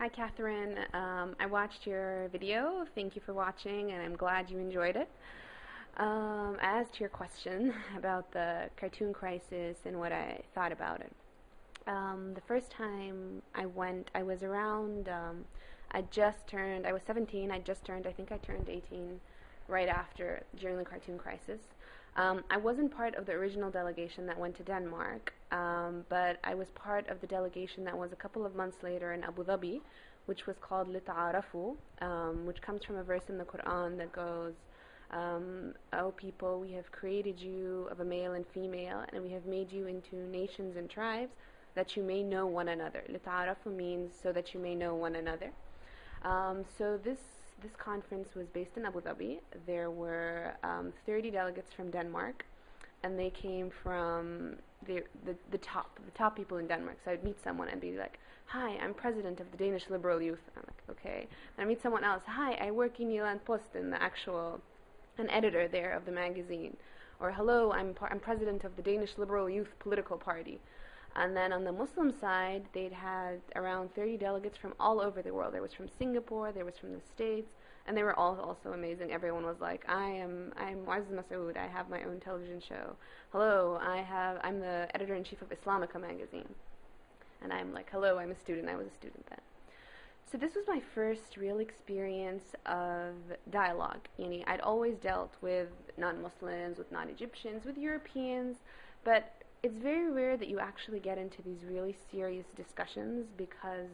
Hi, Catherine. I watched your video. Thank you for watching, and I'm glad you enjoyed it. As to your question about the cartoon crisis and what I thought about it, the first time I went, I was around, I was 17, I think I turned 18 right after, during the cartoon crisis. I wasn't part of the original delegation that went to Denmark, but I was part of the delegation that was a couple of months later in Abu Dhabi, which was called Litaarafuu, which comes from a verse in the Quran that goes, O people, we have created you of a male and female, and we have made you into nations and tribes, that you may know one another. Litaarafuu means so that you may know one another. So this conference was based in Abu Dhabi. There were 30 delegates from Denmark, and they came from the top people in Denmark. So I'd meet someone and be like, "Hi, I'm president of the Danish Liberal Youth." I'm like, "Okay." And I meet someone else. "Hi, I work in Jyllands-Posten, an editor there of the magazine." Or, "Hello, I'm president of the Danish Liberal Youth Political Party." And then on the Muslim side, they'd had around 30 delegates from all over the world. There was from Singapore, there was from the States, and they were all also amazing. Everyone was like, I'm Muaz Masoud, I have my own television show. "Hello, I'm the editor-in-chief of Islamica magazine." And I'm like, "Hello, I'm a student." I was a student then. So this was my first real experience of dialogue. I'd always dealt with non-Muslims, with non-Egyptians, with Europeans, but it's very rare that you actually get into these really serious discussions, because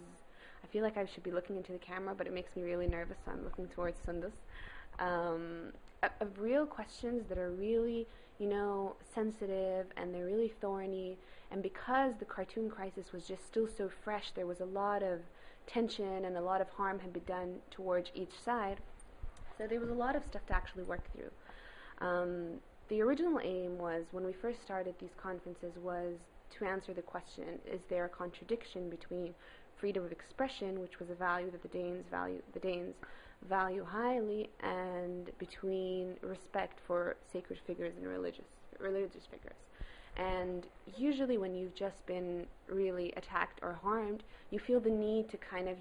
I feel like I should be looking into the camera, but it makes me really nervous, so I'm looking towards Sundus. Of real questions that are really, sensitive, and they're really thorny, and because the cartoon crisis was just still so fresh, there was a lot of tension and a lot of harm had been done towards each side, so there was a lot of stuff to actually work through. The original aim was, when we first started these conferences, was to answer the question, is there a contradiction between freedom of expression, which was a value that the Danes value highly, and between respect for sacred figures and religious figures. And usually when you've just been really attacked or harmed, you feel the need to kind of,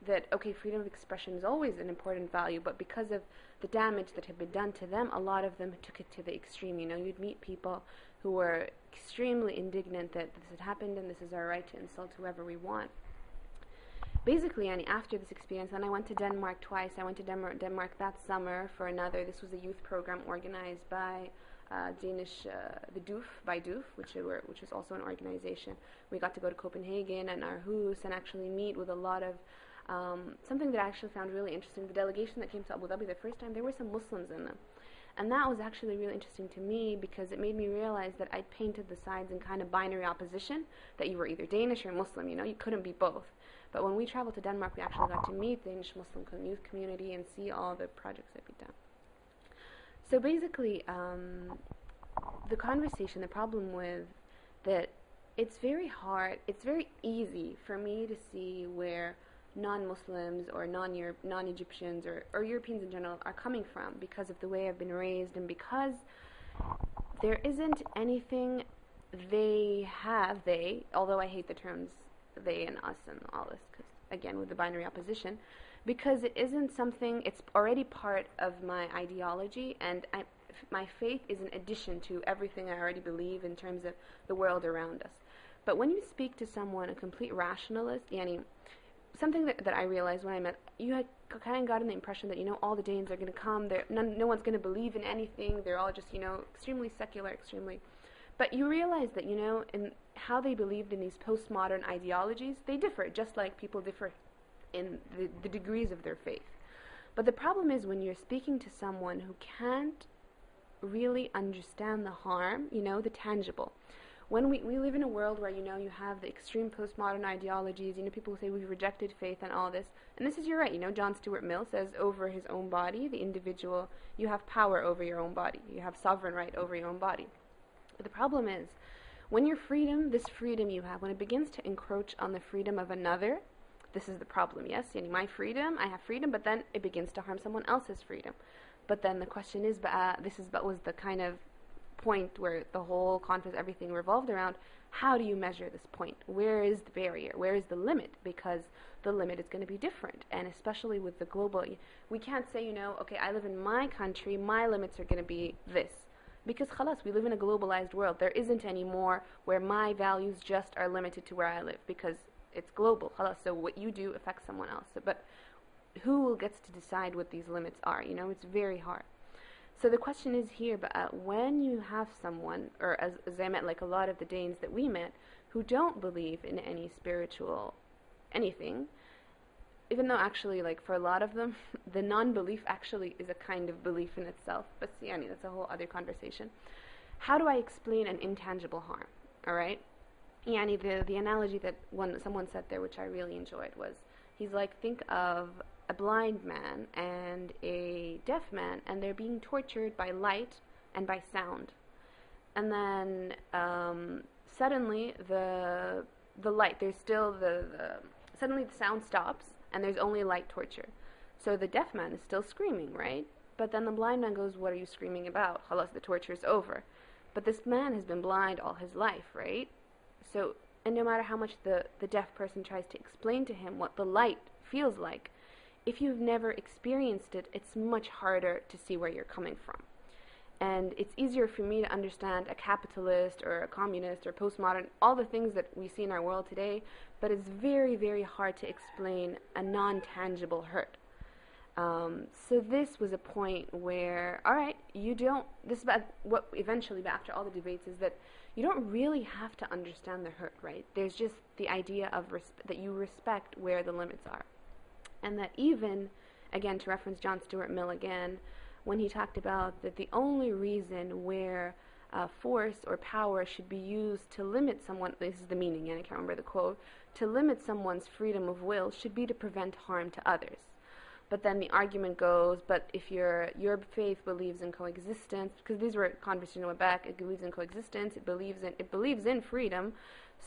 that, okay, freedom of expression is always an important value, but because of the damage that had been done to them, a lot of them took it to the extreme. You'd meet people who were extremely indignant that this had happened and this is our right to insult whoever we want. Basically, after this experience, then I went to Denmark twice. I went to Denmark that summer for another. This was a youth program organized by Danish, the DUF, which is also an organization. We got to go to Copenhagen and Aarhus and actually meet with a lot of something that I actually found really interesting. The delegation that came to Abu Dhabi the first time, there were some Muslims in them. And that was actually really interesting to me, because it made me realize that I'd painted the sides in kind of binary opposition, that you were either Danish or Muslim, you couldn't be both. But when we traveled to Denmark, we actually got to meet the Danish Muslim youth community and see all the projects that we've done. So basically, the conversation, the problem with that, it's very easy for me to see where non-Muslims or non-Egyptians or Europeans in general are coming from, because of the way I've been raised, and because there isn't anything although I hate the terms they and us and all this, because again, with the binary opposition, because it isn't something, it's already part of my ideology, and my faith is an addition to everything I already believe in terms of the world around us. But when you speak to someone, a complete rationalist, something that I realized when I met, you had kind of gotten the impression that, all the Danes are going to come, no one's going to believe in anything, they're all just, extremely secular, But you realize that, in how they believed in these postmodern ideologies, they differ, just like people differ in the degrees of their faith. But the problem is, when you're speaking to someone who can't really understand the harm, the tangible. When we live in a world where, you have the extreme postmodern ideologies, people who say we've rejected faith and all this, and this is, you're right, John Stuart Mill says, over his own body, the individual, you have power over your own body, you have sovereign right over your own body. But the problem is, when your freedom, this freedom you have, when it begins to encroach on the freedom of another, this is the problem, yes? My freedom, I have freedom, but then it begins to harm someone else's freedom. But then the question is, was the kind of point where the whole conference, everything revolved around, how do you measure this point? Where is the barrier? Where is the limit? Because the limit is going to be different, and especially with the global, we can't say, okay, I live in my country, my limits are going to be this. Because khalas, we live in a globalized world. There isn't any more where my values just are limited to where I live, because it's global, khalas. So what you do affects someone else. But who gets to decide what these limits are? It's very hard. So the question is here, but when you have someone, or as I met, like a lot of the Danes that we met, who don't believe in any spiritual anything, even though actually, like for a lot of them, the non-belief actually is a kind of belief in itself. But see, that's a whole other conversation. How do I explain an intangible harm? All right? The analogy that someone said there, which I really enjoyed, was he's like, think of a blind man and a deaf man, and they're being tortured by light and by sound. And then suddenly the light, there's still suddenly the sound stops, and there's only light torture. So the deaf man is still screaming, right? But then the blind man goes, what are you screaming about? Halas, the torture is over. But this man has been blind all his life, right? So, and no matter how much the deaf person tries to explain to him what the light feels like, if you've never experienced it, it's much harder to see where you're coming from. And it's easier for me to understand a capitalist or a communist or postmodern, all the things that we see in our world today, but it's very, very hard to explain a non-tangible hurt. So this was a point where, all right, this is about what eventually, but after all the debates, is that you don't really have to understand the hurt, right? There's just the idea of that you respect where the limits are. And that even, again, to reference John Stuart Mill again, when he talked about that the only reason where force or power should be used to limit someone, this is the meaning, and I can't remember the quote, to limit someone's freedom of will should be to prevent harm to others. But then the argument goes, but if your faith believes in coexistence, because these were conversations went back, it believes in coexistence, it believes in freedom,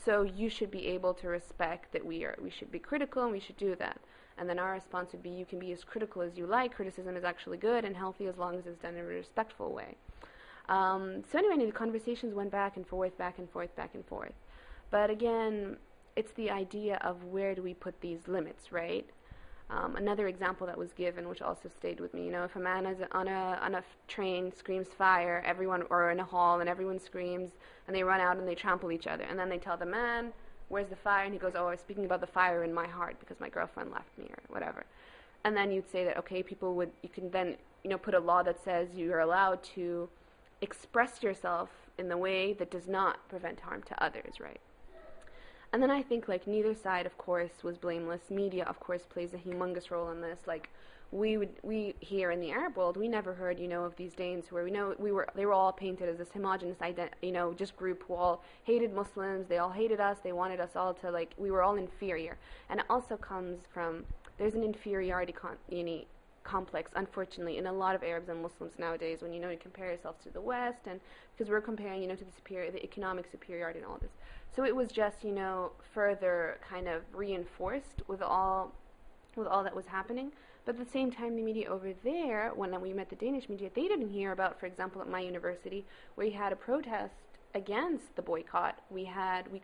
so you should be able to respect that we should be critical and we should do that. And then our response would be, you can be as critical as you like. Criticism is actually good and healthy as long as it's done in a respectful way. So anyway, the conversations went back and forth, back and forth, back and forth. But again, it's the idea of where do we put these limits, right? Another example that was given, which also stayed with me, if a man is on a train, screams fire, or in a hall, and everyone screams, and they run out and they trample each other, and then they tell the man, where's the fire? And he goes, I was speaking about the fire in my heart because my girlfriend left me, or whatever. And then you'd say that, okay, you can then, put a law that says you're allowed to express yourself in the way that does not prevent harm to others, right? And then I think, like, neither side, of course, was blameless. Media, of course, plays a humongous role in this. Like, we here in the Arab world, we never heard, of these Danes who they were all painted as this homogenous, just group who all hated Muslims. They all hated us. They wanted us all to, we were all inferior. And it also comes from, there's an inferiority complex, unfortunately, in a lot of Arabs and Muslims nowadays when, you compare yourself to the West, and because we're comparing, to the economic superiority and all this. So it was just, further kind of reinforced with all that was happening. But at the same time, the media over there, when we met the Danish media, they didn't hear about, for example, at my university, where you had a protest against the boycott. We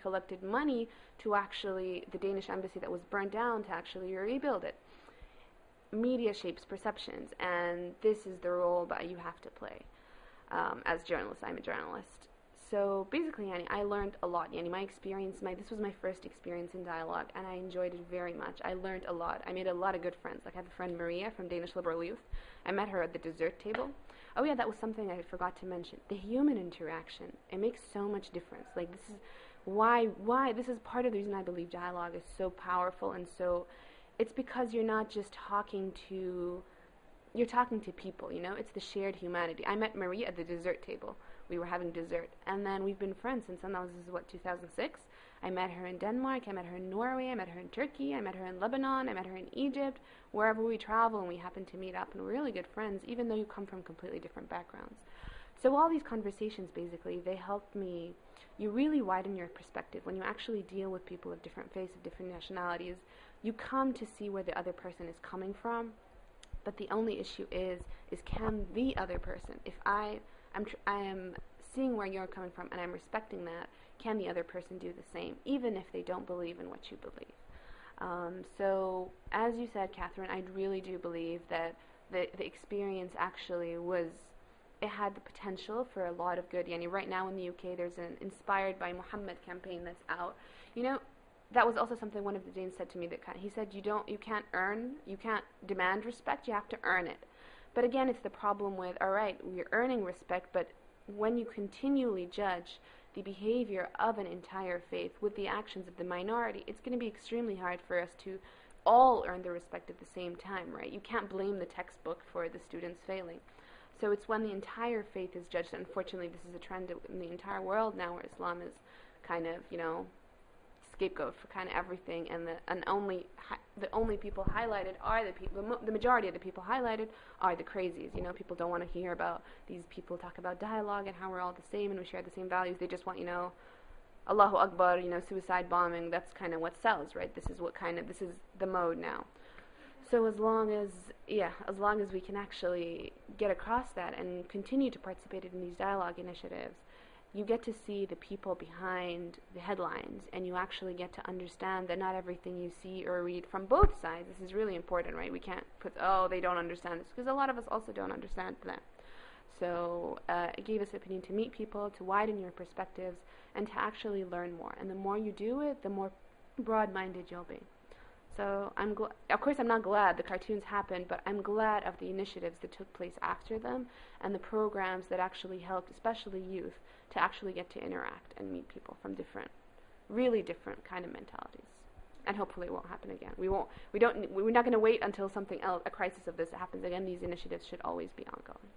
collected money to actually, the Danish embassy that was burned down, to actually rebuild it. Media shapes perceptions, and this is the role that you have to play as journalists. I'm a journalist. So basically, I learned a lot. My experience, this was my first experience in dialogue, and I enjoyed it very much. I learned a lot. I made a lot of good friends. I have a friend, Maria, from Danish Liberal Youth. I met her at the dessert table. Oh yeah, that was something I forgot to mention. The human interaction, it makes so much difference. This is why this is part of the reason I believe dialogue is so powerful, and so it's because you're not just talking to people, it's the shared humanity. I met Maria at the dessert table. We were having dessert, and then we've been friends since then. This is 2006. I met her in Denmark, I met her in Norway, I met her in Turkey, I met her in Lebanon, I met her in Egypt. Wherever we travel, and we happen to meet up, and we're really good friends, even though you come from completely different backgrounds. So all these conversations, basically, they helped me. You really widen your perspective. When you actually deal with people of different faiths, of different nationalities, you come to see where the other person is coming from. But the only issue is can the other person, if I am seeing where you're coming from and I'm respecting that, can the other person do the same, even if they don't believe in what you believe? So, as you said, Catherine, I really do believe that the experience actually it had the potential for a lot of good. Yani right now in the UK, there's an Inspired by Muhammad campaign that's out. You know, that was also something one of the Danes said to me, that he said, you can't demand respect, you have to earn it. But again, it's the problem with, alright, we're earning respect, but when you continually judge the behavior of an entire faith with the actions of the minority, it's going to be extremely hard for us to all earn the respect at the same time, right? You can't blame the textbook for the students failing. So it's when the entire faith is judged. Unfortunately, this is a trend in the entire world now, where Islam is kind of, scapegoat for kind of everything, and the only people highlighted are the majority of the people highlighted are the crazies. People don't want to hear about these people talk about dialogue and how we're all the same and we share the same values. They just want, Allahu Akbar, suicide bombing. That's kind of what sells, right? This is the mode now. So as long as we can actually get across that and continue to participate in these dialogue initiatives, you get to see the people behind the headlines, and you actually get to understand that not everything you see or read from both sides, this is really important, right? We can't put, they don't understand this, because a lot of us also don't understand them. So it gave us the opportunity to meet people, to widen your perspectives, and to actually learn more. And the more you do it, the more broad-minded you'll be. So of course I'm not glad the cartoons happened, but I'm glad of the initiatives that took place after them, and the programs that actually helped, especially youth, to actually get to interact and meet people from really different kind of mentalities. And hopefully it won't happen again. We're not going to wait until something else, a crisis of this happens again. These initiatives should always be ongoing.